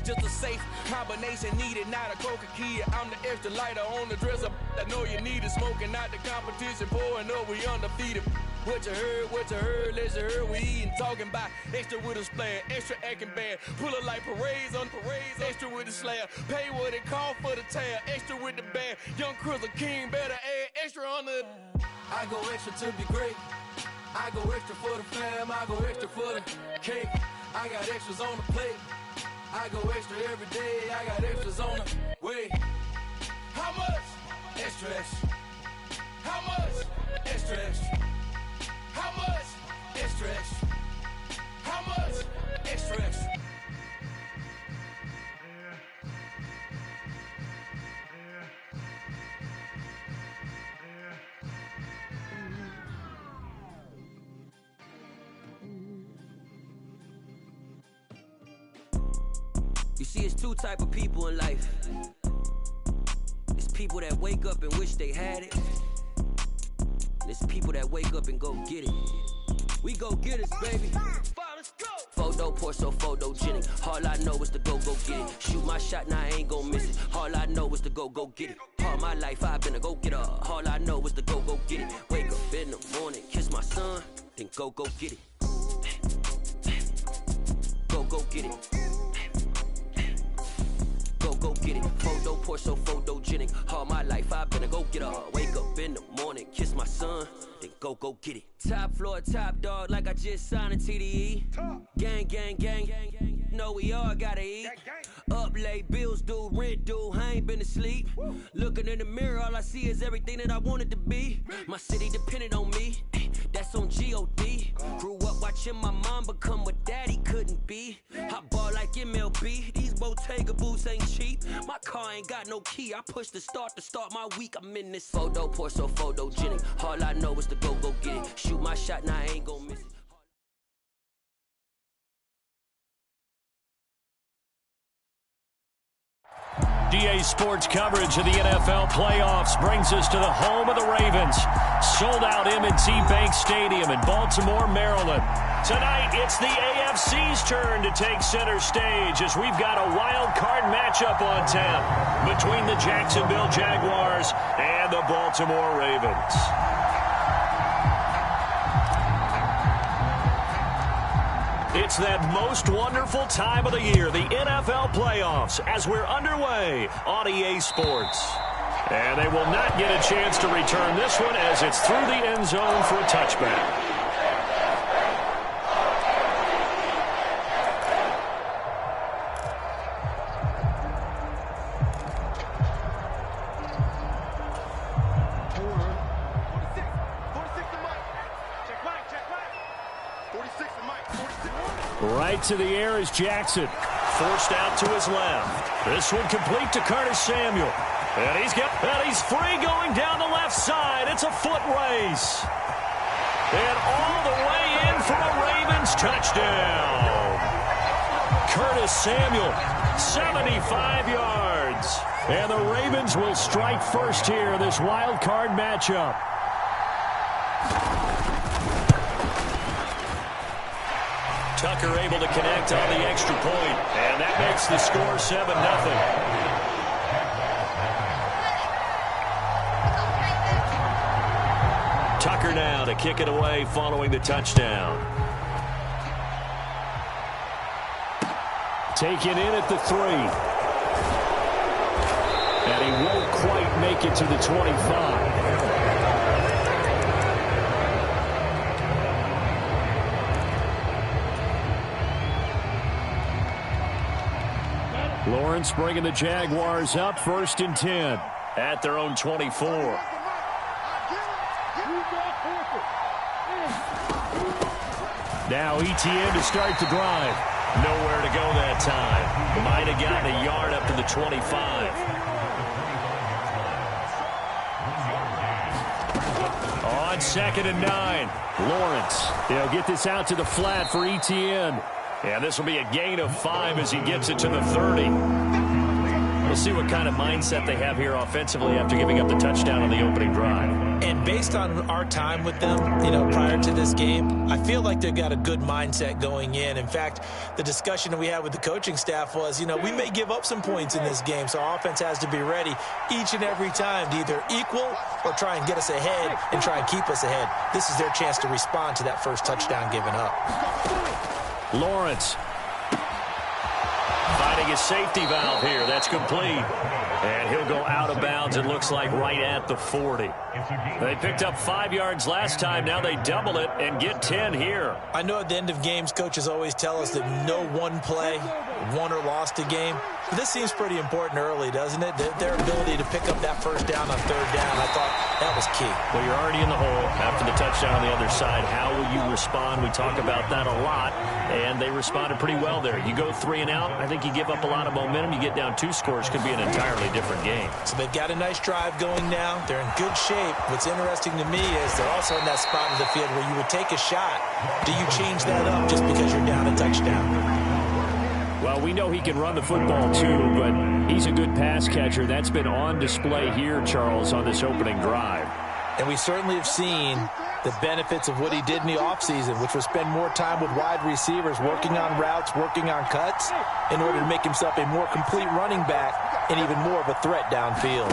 just a safe combination needed, not a coca key. I'm the extra lighter on the dresser. I know you need it, smoking out the competition, pouring up, we undefeated. What you heard, let you heard, we eatin', talking about extra with a splash, extra acting bad, pull it like parades on parades, extra with the slab, pay what it cost for the tab, extra with the band, young Crystal King, better add extra on the. I go extra to be great, I go extra for the fam, I go extra for the cake, I got extras on the plate, I go extra every day, I got extras on the way. How much? Extra, extra. How much? Extra, extra. How much? Extra, extra. How much? Extra, extra. You see, it's two type of people in life. It's people that wake up and wish they had it. It's people that wake up and go get it. We go get it, baby. Let's go. Photo pour so photogenic. All I know is to go get it. Shoot my shot, now I ain't gon' miss it. All I know is to go get it. All my life I've been a go-getter. All I know is to go get it. Wake up in the morning, kiss my son, then go get it. Go get it. Go get it. Photo pour so photogenic. All my life I've been a go-getter. Wake up in the morning, kiss my son, then go get it. Top floor, top dog, like I just signed a TDE. Gang, gang, gang. Know we all gotta eat. Up late, bills due, rent due, I ain't been asleep. Looking in the mirror, all I see is everything that I wanted to be. My city depended on me, that's on G.O.D. Grew up watching my mom become what daddy couldn't be. I ball like MLB, these Bottega boots ain't cheap. My car ain't got no key, I push the start to start my week. I'm in this photo pour so photogenic. All I know is to go get it. Shoot my shot, now I ain't gon' miss it. DA Sports coverage of the NFL playoffs brings us to the home of the Ravens. Sold out M&T Bank Stadium in Baltimore, Maryland. Tonight, it's the AFC's turn to take center stage as we've got a wild card matchup on tap between the Jacksonville Jaguars and the Baltimore Ravens. It's that most wonderful time of the year, the NFL playoffs, as we're underway on EA Sports. And they will not get a chance to return this one as it's through the end zone for a touchback. Right to the air is Jackson. Forced out to his left. This one complete to Curtis Samuel. And he's free going down the left side. It's a foot race. And all the way in for a Ravens touchdown. Curtis Samuel, 75 yards. And the Ravens will strike first here in this wild card matchup. Tucker able to connect on the extra point, and that makes the score 7-0. Tucker now to kick it away following the touchdown. Taken in at the 3. And he won't quite make it to the 25. Lawrence bringing the Jaguars up 1st and 10 at their own 24. Now ETN to start the drive. Nowhere to go that time. Might have gotten a yard up to the 25. On 2nd and 9. Lawrence. They'll get this out to the flat for ETN. And this will be a gain of 5 as he gets it to the 30. We'll see what kind of mindset they have here offensively after giving up the touchdown on the opening drive. And based on our time with them, prior to this game, I feel like they've got a good mindset going in. In fact, the discussion that we had with the coaching staff was, we may give up some points in this game, so our offense has to be ready each and every time to either equal or try and get us ahead and try and keep us ahead. This is their chance to respond to that first touchdown given up. Lawrence finding a safety valve here. That's complete. And he'll go out of bounds, it looks like, right at the 40. They picked up 5 yards last time. Now they double it and get 10 here. I know at the end of games, coaches always tell us that no one play won or lost a game. But this seems pretty important early, doesn't it? Their ability to pick up that first down on third down, I thought that was key. Well, you're already in the hole after the touchdown on the other side. How will you respond? We talk about that a lot, and they responded pretty well there. You go 3 and out, I think you give up a lot of momentum. You get down 2 scores, could be an entirely different game. So they've got a nice drive going now. They're in good shape. What's interesting to me is they're also in that spot of the field where you would take a shot. Do you change that up just because you're down a touchdown? Well, we know he can run the football too, but he's a good pass catcher. That's been on display here, Charles, on this opening drive. And we certainly have seen the benefits of what he did in the offseason, which was spend more time with wide receivers, working on routes, working on cuts, in order to make himself a more complete running back and even more of a threat downfield.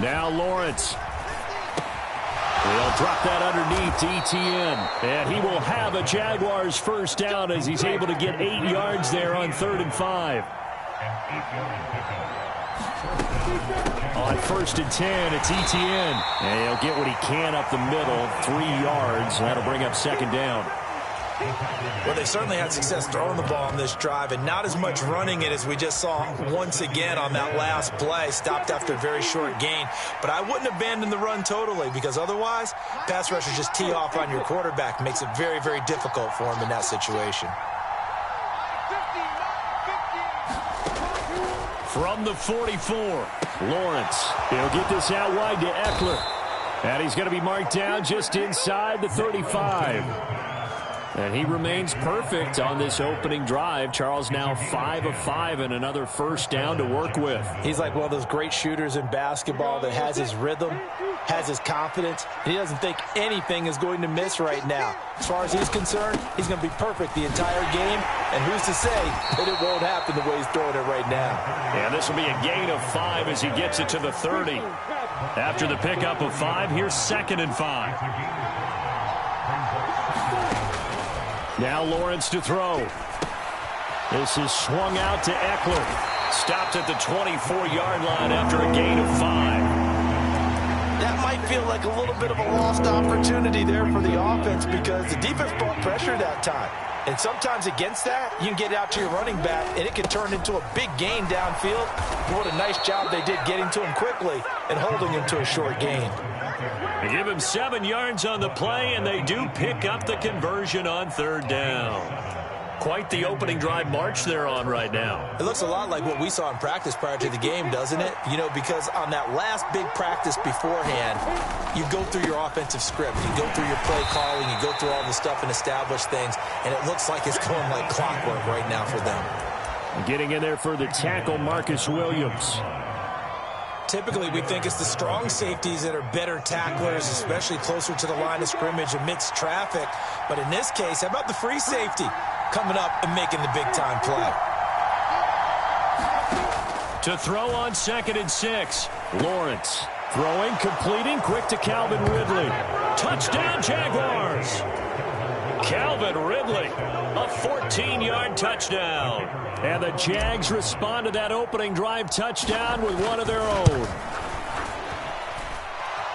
Now Lawrence. He'll drop that underneath to ETN, and he will have a Jaguars first down as he's able to get 8 yards there on 3rd and 5. On 1st and 10, it's ETN, and he'll get what he can up the middle, 3 yards. That'll bring up 2nd down. Well, they certainly had success throwing the ball on this drive, and not as much running it as we just saw once again on that last play, stopped after a very short gain. But I wouldn't abandon the run totally, because otherwise, pass rushers just tee off on your quarterback. Makes it very, very difficult for him in that situation. From the 44, Lawrence. He'll get this out wide to Eckler. And he's going to be marked down just inside the 35. And he remains perfect on this opening drive. Charles now 5 of 5 and another first down to work with. He's like one of those great shooters in basketball that has his rhythm, has his confidence, and he doesn't think anything is going to miss right now. As far as he's concerned, he's going to be perfect the entire game, and who's to say that it won't happen the way he's throwing it right now. And this will be a gain of 5 as he gets it to the 30. After the pickup of 5, here's 2nd and 5. Now Lawrence to throw. This is swung out to Eckler. Stopped at the 24-yard line after a gain of 5. That might feel like a little bit of a lost opportunity there for the offense because the defense brought pressure that time. And sometimes against that, you can get out to your running back, and it can turn into a big gain downfield. What a nice job they did getting to him quickly and holding him to a short gain. They give him 7 yards on the play, and they do pick up the conversion on 3rd down. Quite the opening drive march they're on right now. It looks a lot like what we saw in practice prior to the game, doesn't it? Because on that last big practice beforehand, you go through your offensive script. You go through your play calling. You go through all the stuff and establish things, and it looks like it's going like clockwork right now for them. Getting in there for the tackle, Marcus Williams. Typically, we think it's the strong safeties that are better tacklers, especially closer to the line of scrimmage amidst traffic. But in this case, how about the free safety coming up and making the big-time play? To throw on 2nd and 6, Lawrence. Throwing, completing, quick to Calvin Ridley. Touchdown, Jaguars! Calvin Ridley, a 14-yard touchdown. And the Jags respond to that opening drive touchdown with one of their own.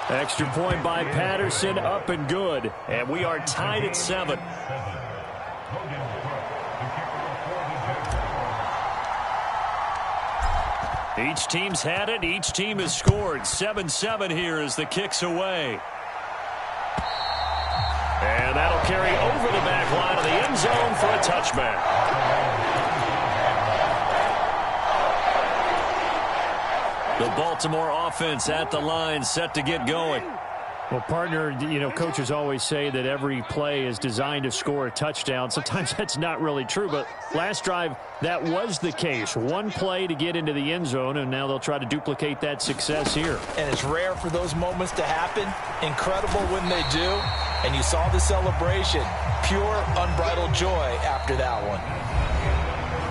Extra point by Patterson, up and good. And we are tied at 7. Each team's had it. Each team has scored. 7-7 here as the kick's away. And that'll carry over the back line of the end zone for a touchback. The Baltimore offense at the line, set to get going. Well, partner, you know, coaches always say that every play is designed to score a touchdown. Sometimes that's not really true, but last drive, that was the case. One play to get into the end zone, and now they'll try to duplicate that success here. And it's rare for those moments to happen. Incredible when they do. And you saw the celebration. Pure, unbridled joy after that one.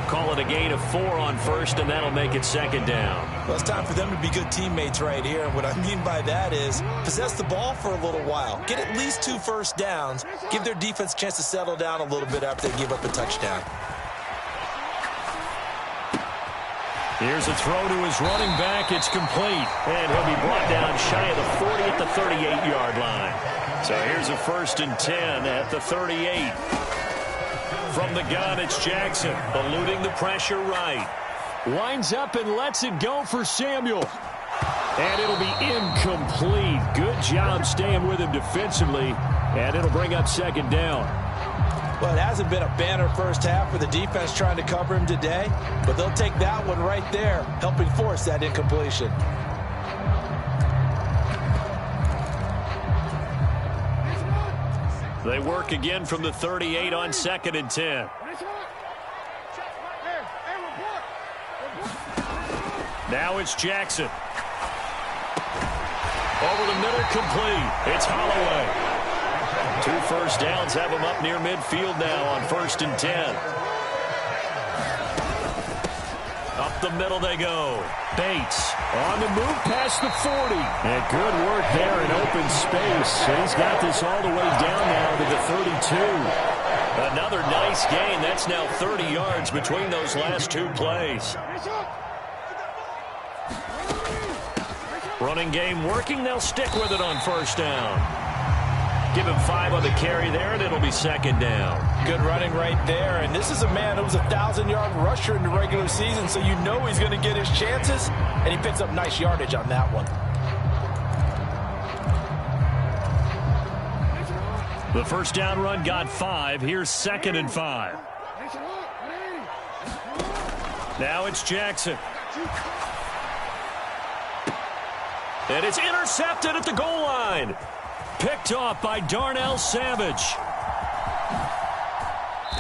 Call it a gain of 4 on first, and that'll make it second down. Well, it's time for them to be good teammates right here. And what I mean by that is possess the ball for a little while. Get at least 2 first downs. Give their defense a chance to settle down a little bit after they give up a touchdown. Here's a throw to his running back. It's complete. And he'll be brought down shy of the 40 at the 38-yard line. So here's a 1st and 10 at the 38. From the gun, it's Jackson, eluding the pressure right. Winds up and lets it go for Samuel. And it'll be incomplete. Good job staying with him defensively. And it'll bring up second down. Well, it hasn't been a banner first half for the defense trying to cover him today, but they'll take that one right there, helping force that incompletion. They work again from the 38 on 2nd and 10. Now it's Jackson. Over the middle, complete. It's Holloway. 2 first downs have him up near midfield now on 1st and 10. Up the middle they go. Bates on the move past the 40. And good work there in open space. And he's got this all the way down now to the 32. Another nice gain. That's now 30 yards between those last 2 plays. Running game working. They'll stick with it on 1st down. Give him 5 on the carry there, and it'll be second down. Good running right there. And this is a man who was a 1,000-yard rusher in the regular season, so you know he's going to get his chances, and he picks up nice yardage on that one. The first down run got 5. Here's 2nd and 5. Now it's Jackson. And it's intercepted at the goal line. Picked off by Darnell Savage.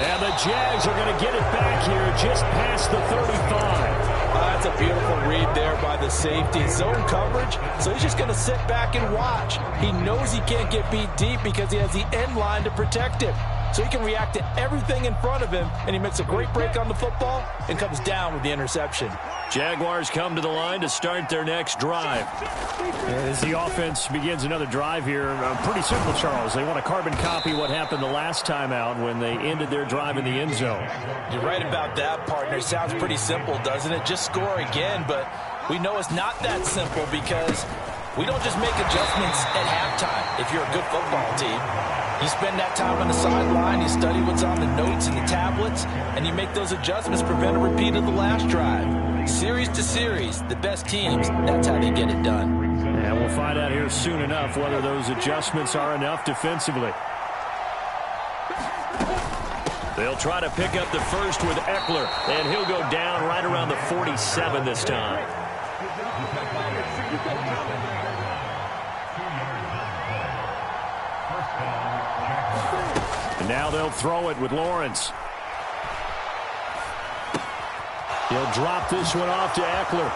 And the Jags are going to get it back here just past the 35. That's a beautiful read there by the safety. Zone coverage, so he's just going to sit back and watch. He knows he can't get beat deep because he has the end line to protect him. So he can react to everything in front of him, and he makes a great break on the football and comes down with the interception. Jaguars come to the line to start their next drive. As the offense begins another drive here, pretty simple, Charles. They want to carbon copy what happened the last time out when they ended their drive in the end zone. You're right about that, partner. Sounds pretty simple, doesn't it? Just score again, but we know it's not that simple because we don't just make adjustments at halftime if you're a good football team. You spend that time on the sideline, you study what's on the notes and the tablets, and you make those adjustments, prevent a repeat of the last drive. Series to series, the best teams, that's how they get it done. And we'll find out here soon enough whether those adjustments are enough defensively. They'll try to pick up the first with Eckler, and he'll go down right around the 47 this time. And now they'll throw it with Lawrence. He'll drop this one off to Eckler.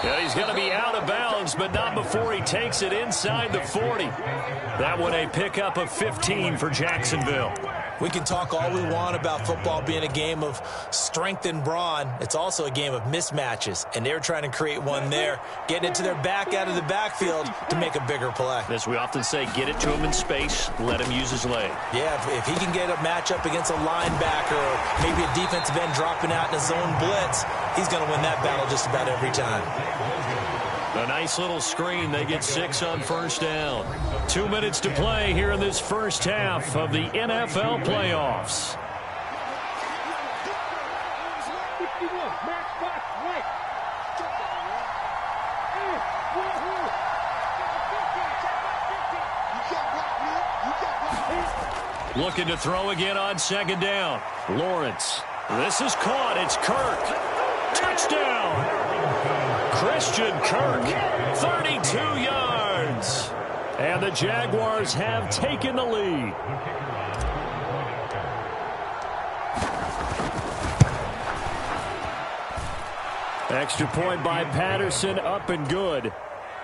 And he's going to be out of bounds, but not before he takes it inside the 40. That one a pickup of 15 for Jacksonville. We can talk all we want about football being a game of strength and brawn. It's also a game of mismatches, and they're trying to create one there, getting it to their back out of the backfield to make a bigger play. As we often say, get it to him in space, let him use his leg. Yeah, if he can get a matchup against a linebacker or maybe a defensive end dropping out in a zone blitz, he's going to win that battle just about every time. A nice little screen. They get 6 on first down. 2 minutes to play here in this first half of the NFL playoffs. Looking to throw again on second down. Lawrence. This is caught. It's Kirk. Touchdown. Christian Kirk, 32 yards. yards. And the Jaguars have taken the lead. Extra point by Patterson, up and good.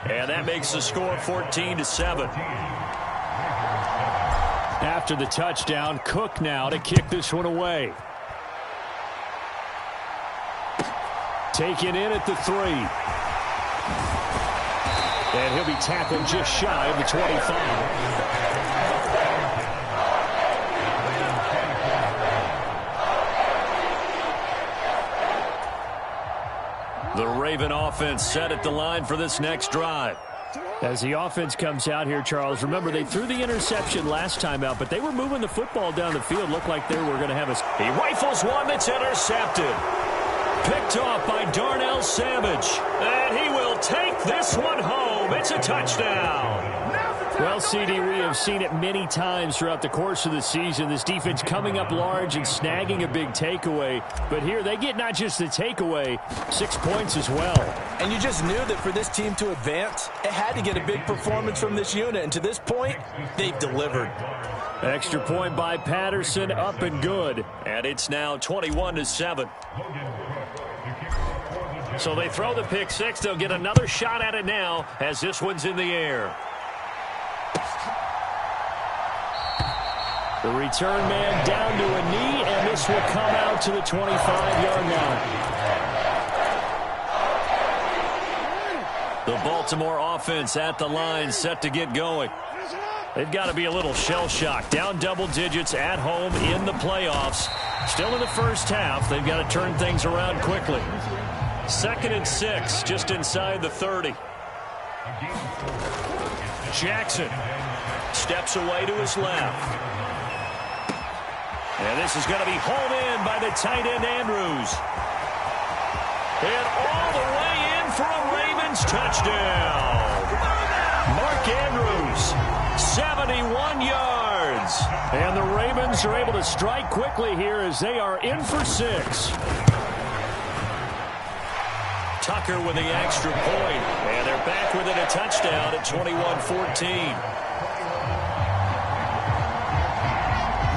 And that makes the score 14-7. After the touchdown, Cook now to kick this one away. Taken in at the 3. And he'll be tackled just shy of the 25. The Raven offense set at the line for this next drive. As the offense comes out here, Charles, remember they threw the interception last time out, but they were moving the football down the field. Looked like they were going to have a... He rifles one that's intercepted. Picked off by Darnell Savage. And he will take this one home. It's a touchdown. Well, CD, we have seen it many times throughout the course of the season. This defense coming up large and snagging a big takeaway. But here they get not just the takeaway, 6 points as well. And you just knew that for this team to advance, it had to get a big performance from this unit. And to this point, they've delivered. Extra point by Patterson, up and good. And it's now 21-7. So they throw the pick six. They'll get another shot at it now as this one's in the air. The return man down to a knee, and this will come out to the 25-yard line. The Baltimore offense at the line, set to get going. They've got to be a little shell-shocked. Down double digits at home in the playoffs. Still in the first half. They've got to turn things around quickly. 2nd and 6, just inside the 30. Jackson steps away to his left. And this is going to be hauled in by the tight end, Andrews. And all the way in for a Ravens touchdown. Mark Andrews, 71 yards. And the Ravens are able to strike quickly here as they are in for 6. Tucker with the extra point. And they're back within a touchdown at 21-14.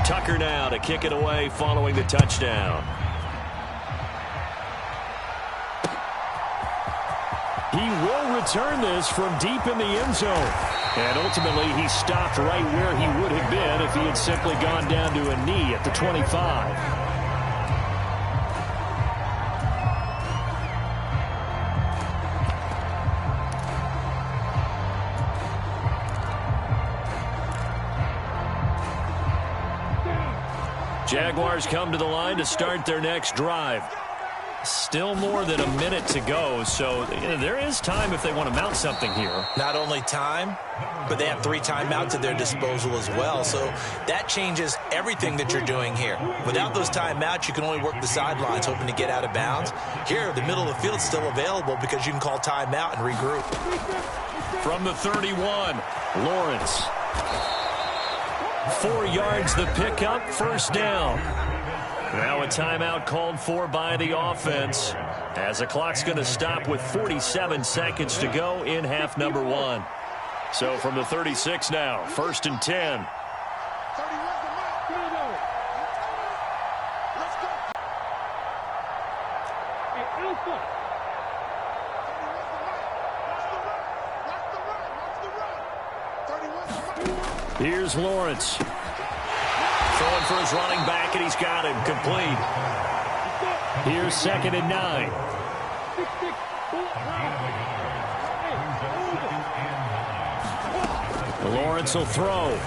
Tucker now to kick it away following the touchdown. He will return this from deep in the end zone. And ultimately, he stopped right where he would have been if he had simply gone down to a knee at the 25. Jaguars come to the line to start their next drive. Still more than a minute to go, so there is time if they want to mount something here. Not only time, but they have 3 timeouts at their disposal as well, so that changes everything that you're doing here. Without those timeouts, you can only work the sidelines, hoping to get out of bounds. Here, the middle of the field is still available because you can call timeout and regroup. From the 31, Lawrence. 4 yards the pickup, first down. Now a timeout called for by the offense as the clock's going to stop with 47 seconds to go in half number 1. So from the 36 now, 1st and 10. Here's Lawrence. Throwing for his running back, and he's got him complete. Here's 2nd and 9. Lawrence will throw.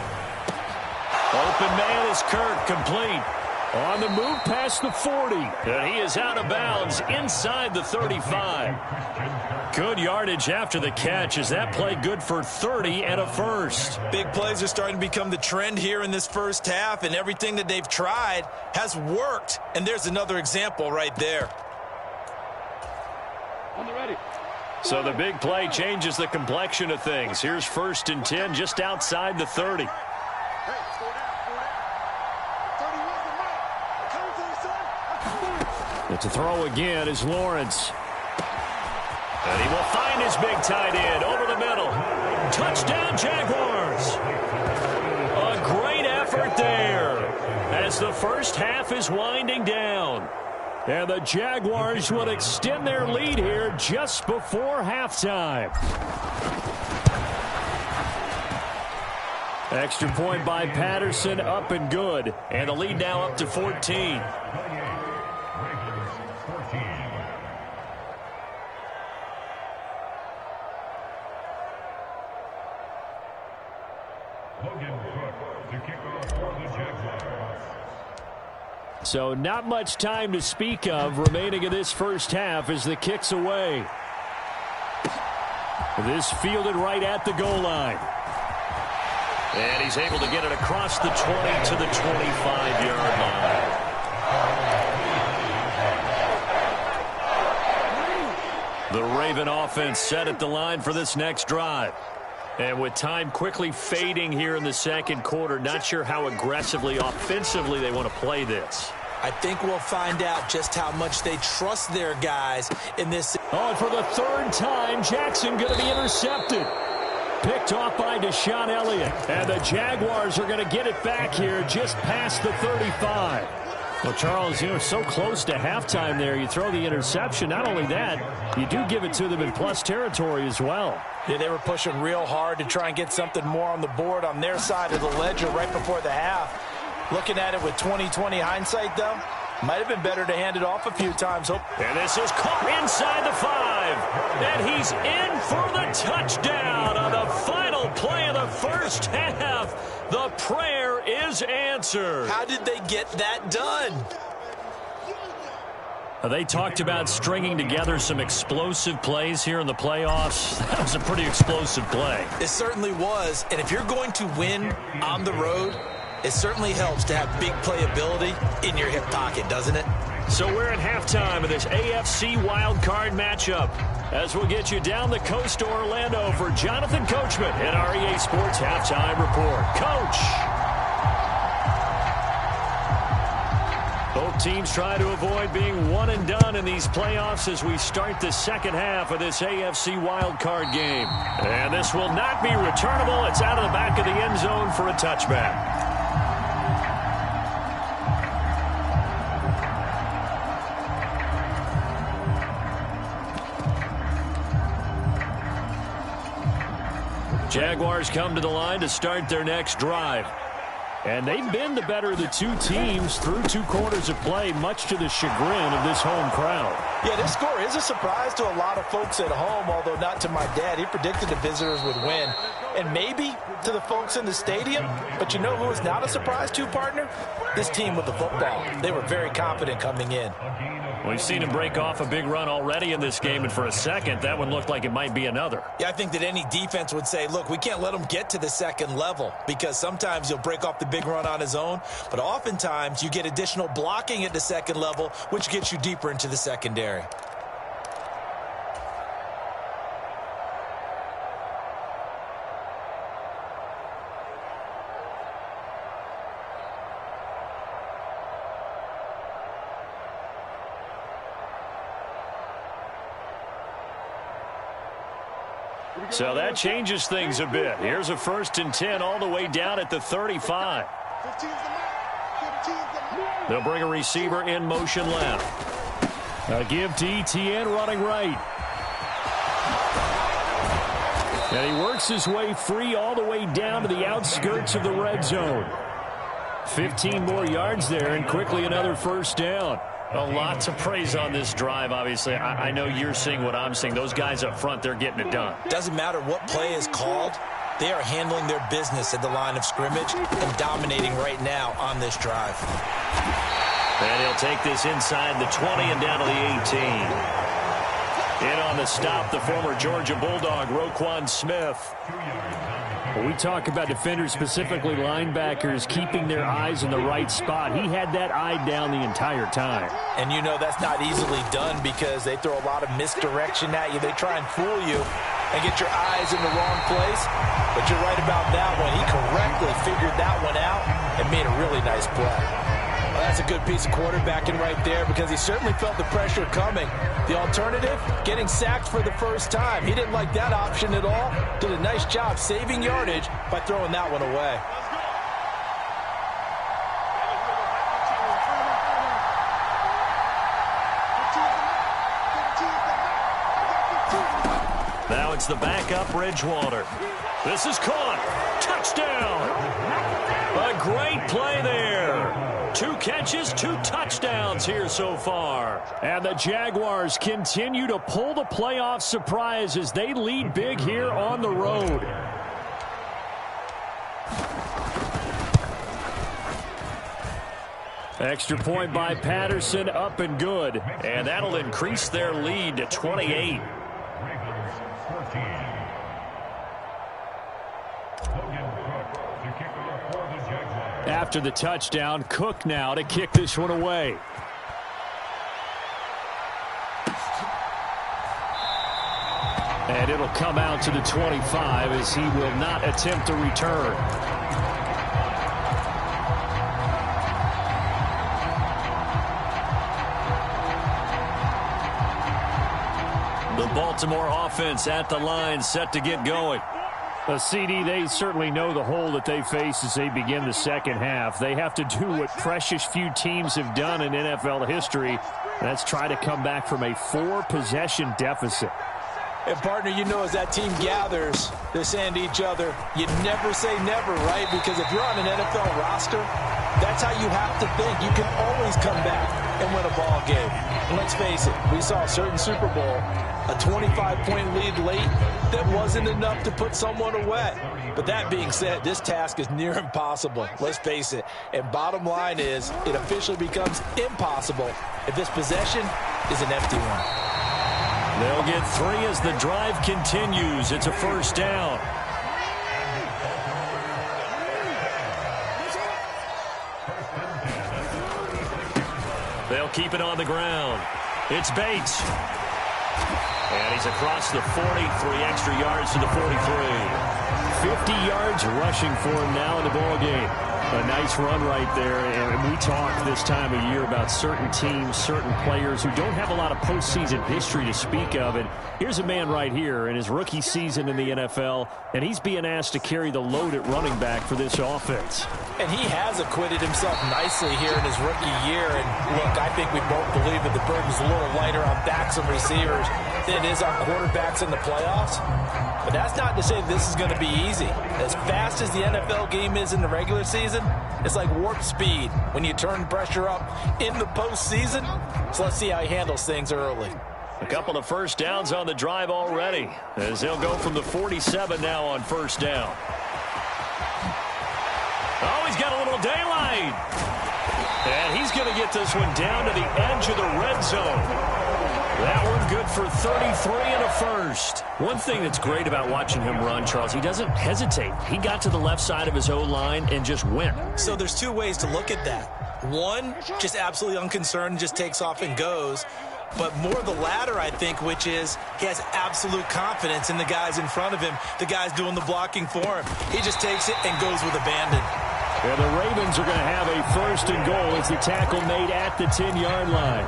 Open man is Kirk, complete. On the move past the 40. And he is out of bounds inside the 35. Good yardage after the catch. Is that play good for 30 and a first? Big plays are starting to become the trend here in this first half, and everything that they've tried has worked. And there's another example right there. So the big play changes the complexion of things. Here's 1st and 10 just outside the 30. And to throw again is Lawrence. And he will find his big tight end over the middle. Touchdown, Jaguars. A great effort there as the first half is winding down. And the Jaguars will extend their lead here just before halftime. Extra point by Patterson, up and good. And the lead now up to 14. So not much time to speak of remaining in this first half as the kick's away. This fielded right at the goal line. And he's able to get it across the 20 to the 25-yard line. The Raven offense set at the line for this next drive. And with time quickly fading here in the second quarter, not sure how aggressively, offensively they want to play this. I think we'll find out just how much they trust their guys in this. Oh, and for the third time, Jackson going to be intercepted. Picked off by Deshaun Elliott. And the Jaguars are going to get it back here just past the 35. Well, Charles, so close to halftime there. You throw the interception. Not only that, you do give it to them in plus territory as well. Yeah, they were pushing real hard to try and get something more on the board on their side of the ledger right before the half. Looking at it with 20/20 hindsight, though, might have been better to hand it off a few times. And this is caught inside the 5. And he's in for the touchdown on the final play of the first half. The prayer is answered. How did they get that done? They talked about stringing together some explosive plays here in the playoffs. That was a pretty explosive play. It certainly was. And if you're going to win on the road, it certainly helps to have big playability in your hip pocket, doesn't it? So we're at halftime of this AFC wildcard matchup as we'll get you down the coast to Orlando for Jonathan Coachman in our EA Sports Halftime Report. Coach! Both teams try to avoid being one and done in these playoffs as we start the second half of this AFC wildcard game. And this will not be returnable. It's out of the back of the end zone for a touchback. Jaguars come to the line to start their next drive. And they've been the better of the two teams through 2 quarters of play, much to the chagrin of this home crowd. Yeah, this score is a surprise to a lot of folks at home, although not to my dad. He predicted the visitors would win. And maybe to the folks in the stadium. But you know who is not a surprise to, partner? This team with the football. They were very confident coming in. We've seen him break off a big run already in this game, and for a second, that one looked like it might be another. Yeah, I think that any defense would say, look, we can't let him get to the second level because sometimes he'll break off the big run on his own, but oftentimes you get additional blocking at the second level, which gets you deeper into the secondary. So that changes things a bit. Here's a 1st and 10 all the way down at the 35. They'll bring a receiver in motion left. A give to Etienne running right. And he works his way free all the way down to the outskirts of the red zone. 15 more yards there and quickly another 1st down. A lot to praise on this drive, obviously. I know you're seeing what I'm seeing. Those guys up front, they're getting it done. Doesn't matter what play is called. They are handling their business at the line of scrimmage and dominating right now on this drive. And he'll take this inside the 20 and down to the 18. In on the stop, the former Georgia Bulldog, Roquan Smith. When we talk about defenders, specifically linebackers, keeping their eyes in the right spot, he had that eye down the entire time. And you know that's not easily done because they throw a lot of misdirection at you. They try and fool you and get your eyes in the wrong place. But you're right about that one. He correctly figured that one out and made a really nice play. Well, that's a good piece of quarterbacking right there because he certainly felt the pressure coming. The alternative, getting sacked for the first time. He didn't like that option at all. Did a nice job saving yardage by throwing that one away. Now it's the backup Bridgewater. This is caught. Touchdown. A great play there. 2 catches, 2 touchdowns here so far. And the Jaguars continue to pull the playoff surprise as they lead big here on the road. Extra point by Patterson, up and good. And that'll increase their lead to 28. After the touchdown, Cook now to kick this one away. And it'll come out to the 25 as he will not attempt to return. The Baltimore offense at the line, set to get going. CD, they certainly know the hole that they face as they begin the second half. They have to do what precious few teams have done in NFL history. That's try to come back from a 4-possession deficit. And, partner, you know as that team gathers, they're saying to each other, you never say never, right? Because if you're on an NFL roster, that's how you have to think. You can always come back and win a ball game. And let's face it, we saw a certain Super Bowl, a 25-point lead late that wasn't enough to put someone away. But that being said, this task is near impossible. Let's face it. And bottom line is, it officially becomes impossible if this possession is an empty one. They'll get 3 as the drive continues. It's a first down. They'll keep it on the ground. It's Bates. And he's across the 40, 3 extra yards to the 43. 50 yards rushing for him now in the ball game. A nice run right there. And we talk this time of year about certain teams, certain players who don't have a lot of postseason history to speak of. And here's a man right here in his rookie season in the NFL, and he's being asked to carry the load at running back for this offense. And he has acquitted himself nicely here in his rookie year. And look, I think we both believe that the burden's a little lighter on backs and receivers than it is on quarterbacks in the playoffs. But that's not to say this is going to be easy. As fast as the NFL game is in the regular season, it's like warp speed when you turn the pressure up in the postseason. So let's see how he handles things early. A couple of first downs on the drive already, as they'll go from the 47 now on first down. Oh, he's got a little daylight. And he's going to get this one down to the edge of the red zone. That one good for 33 and a first. One thing that's great about watching him run, Charles, he doesn't hesitate. He got to the left side of his O-line and just went. So there's 2 ways to look at that. One, just absolutely unconcerned, just takes off and goes. But more the latter, I think, which is he has absolute confidence in the guys in front of him, the guys doing the blocking for him. He just takes it and goes with abandon. And the Ravens are going to have a first and goal as the tackle made at the 10-yard line.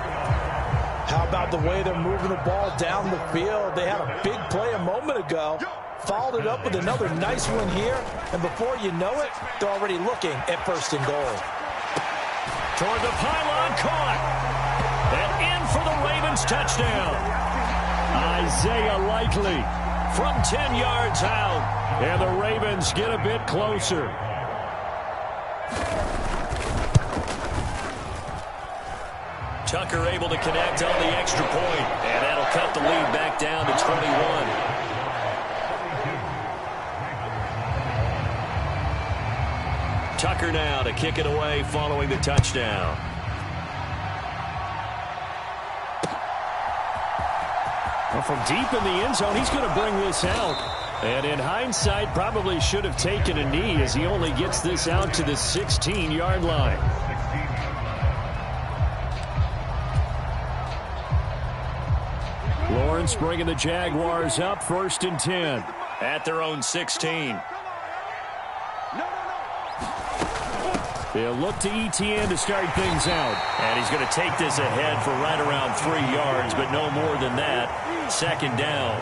How about the way they're moving the ball down the field? They had a big play a moment ago, followed it up with another nice one here, and before you know it, they're already looking at first and goal. Toward the pylon, caught. And in for the Ravens touchdown. Isaiah Likely from 10 yards out. And the Ravens get a bit closer. Tucker able to connect on the extra point. And that'll cut the lead back down to 21. Tucker now to kick it away following the touchdown. Well, from deep in the end zone, he's going to bring this out. And in hindsight, probably should have taken a knee as he only gets this out to the 16-yard line. Lawrence bringing the Jaguars up, 1st and 10 at their own 16. They'll look to ETN to start things out. And he's going to take this ahead for right around 3 yards, but no more than that. Second down.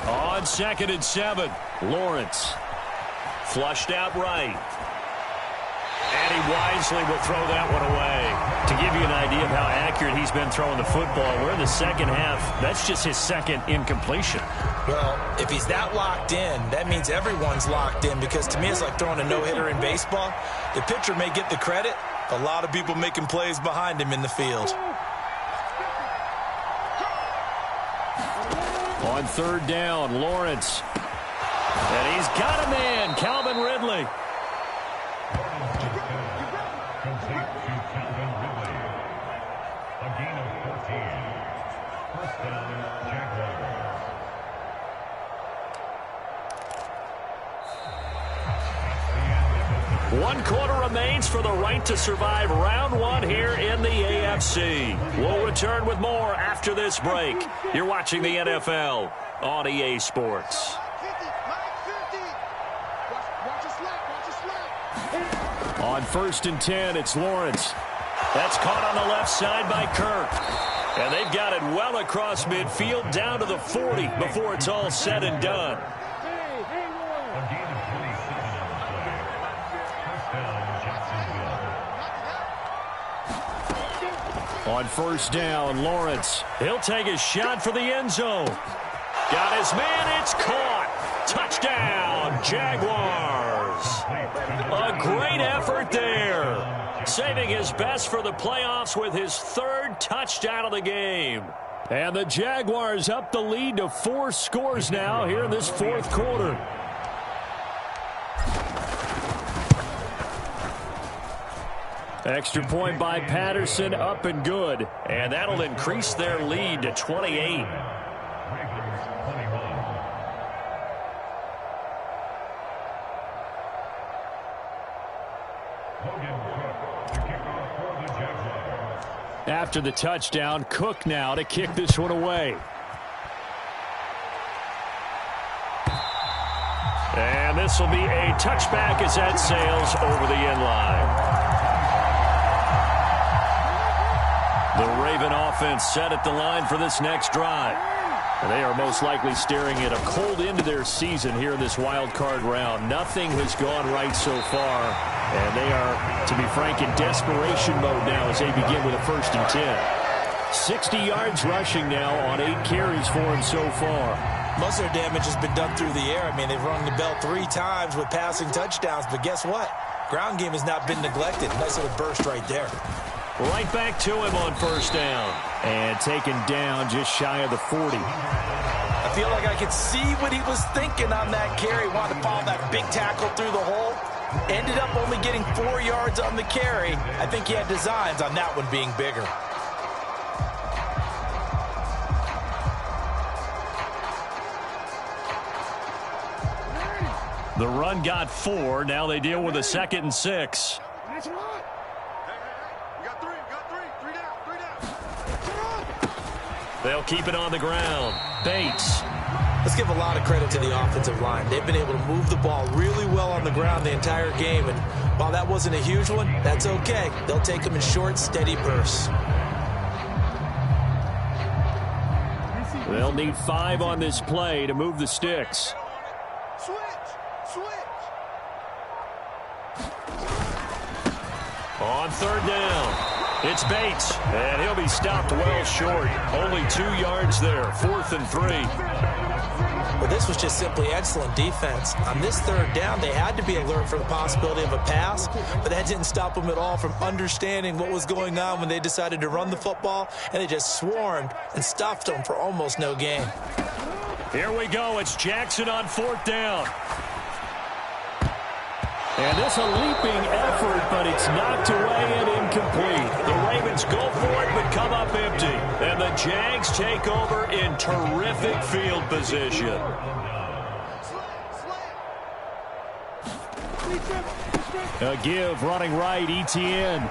On 2nd and 7, Lawrence. Flushed out right. And he wisely will throw that one away. To give you an idea of how accurate he's been throwing the football, we're in the second half. That's just his second incompletion. Well, if he's that locked in, that means everyone's locked in, because to me it's like throwing a no-hitter in baseball. The pitcher may get the credit, a lot of people making plays behind him in the field. On 3rd down, Lawrence. And he's got a man, Calvin Ridley. One quarter remains for the right to survive round 1 here in the AFC. We'll return with more after this break. You're watching the NFL on EA Sports. On 1st and 10, it's Lawrence. That's caught on the left side by Kirk. And they've got it well across midfield down to the 40 before it's all said and done. On 1st down, Lawrence. He'll take a shot for the end zone. Got his man. It's caught. Touchdown, Jaguars. A great effort there. Saving his best for the playoffs with his 3rd touchdown of the game. And the Jaguars up the lead to 4 scores now here in this 4th quarter. Extra point by Patterson, up and good. And that'll increase their lead to 28. After the touchdown, Cook now to kick this one away. And this will be a touchback as that sails over the end line. The Raven offense set at the line for this next drive. And they are most likely staring at a cold end to their season here in this wild card round. Nothing has gone right so far. And they are, to be frank, in desperation mode now as they begin with a 1st and 10. 60 yards rushing now on 8 carries for him so far. Most of their damage has been done through the air. I mean, they've rung the bell 3 times with passing touchdowns. But guess what? Ground game has not been neglected. Nice little burst right there. Right back to him on 1st down. And taken down just shy of the 40. I feel like I could see what he was thinking on that carry. Wanted to follow that big tackle through the hole. Ended up only getting 4 yards on the carry. I think he had designs on that one being bigger. The run got 4. Now they deal with a 2nd and 6. They'll keep it on the ground. Bates. Let's give a lot of credit to the offensive line. They've been able to move the ball really well on the ground the entire game. And while that wasn't a huge one, that's okay. They'll take them in short, steady bursts. They'll need 5 on this play to move the sticks. On 3rd down. It's Bates, and he'll be stopped well short. Only 2 yards there, 4th and 3. Well, this was just simply excellent defense. On this 3rd down, they had to be alert for the possibility of a pass, but that didn't stop them at all from understanding what was going on when they decided to run the football, and they just swarmed and stuffed them for almost no gain. Here we go. It's Jackson on 4th down. And this a leaping effort, but it's knocked away and incomplete. The Ravens go for it, but come up empty. And the Jags take over in terrific field position. A give, running right, ETN.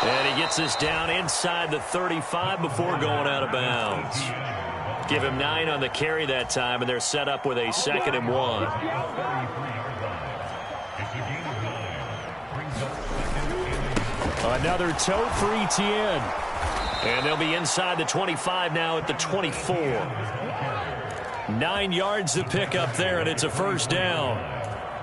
And he gets this down inside the 35 before going out of bounds. Give him 9 on the carry that time, and they're set up with a 2nd and 1. Another tote for Etienne. And they'll be inside the 25 now at the 24. 9 yards to pick up there, and it's a first down.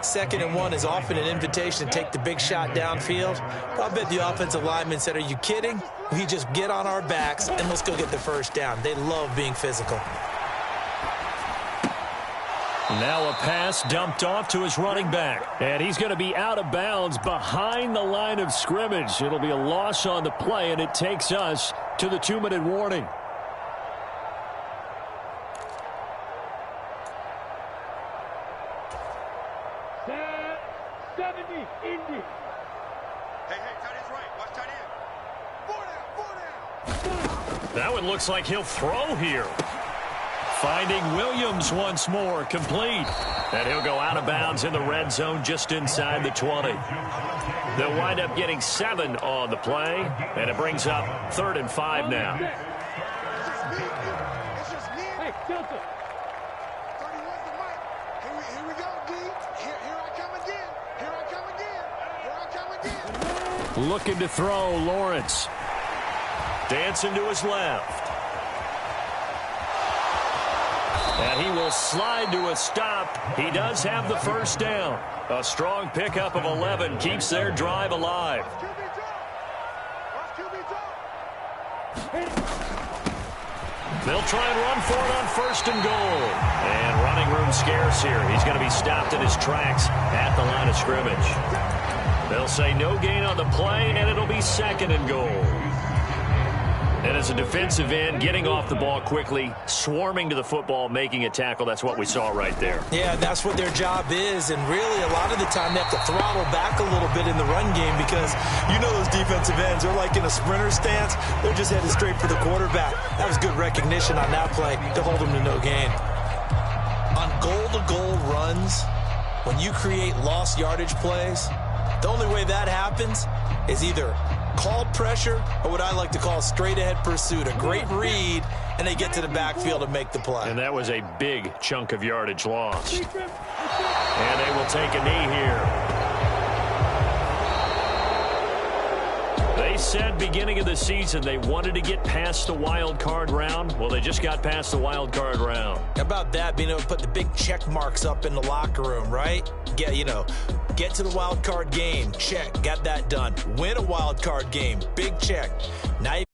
2nd and 1 is often an invitation to take the big shot downfield. I bet the offensive lineman said, are you kidding? We just get on our backs and let's go get the first down. They love being physical. Now a pass dumped off to his running back. And he's going to be out of bounds behind the line of scrimmage. It'll be a loss on the play, and it takes us to the 2-minute warning. That one looks like he'll throw here. Finding Williams once more, complete. And he'll go out of bounds in the red zone just inside the 20. They'll wind up getting 7 on the play, and it brings up 3rd and 5 now. Hey, Delta. 31's the mic. Here we go, D. Here I come again. Here I come again. Here I come again. Looking to throw, Lawrence. Dancing to his left. And he will slide to a stop. He does have the first down. A strong pickup of 11 keeps their drive alive. They'll try and run for it on 1st and goal. And running room scarce here. He's going to be stopped in his tracks at the line of scrimmage. They'll say no gain on the play, and it'll be 2nd and goal. And as a defensive end, getting off the ball quickly, swarming to the football, making a tackle, that's what we saw right there. Yeah, that's what their job is, and really a lot of the time they have to throttle back a little bit in the run game because you know those defensive ends, they're like in a sprinter stance. They're just headed straight for the quarterback. That was good recognition on that play to hold them to no gain. On goal-to-goal runs, when you create lost yardage plays, the only way that happens is either called pressure or what I like to call straight-ahead pursuit. A great read, and they get to the backfield and make the play. And that was a big chunk of yardage lost. And they will take a knee here. They said beginning of the season they wanted to get past the wild card round. Well, they just got past the wild card round. How about that, being able to put the big check marks up in the locker room, right? Get to the wild card game, check, got that done. Win a wild card game, big check. Now you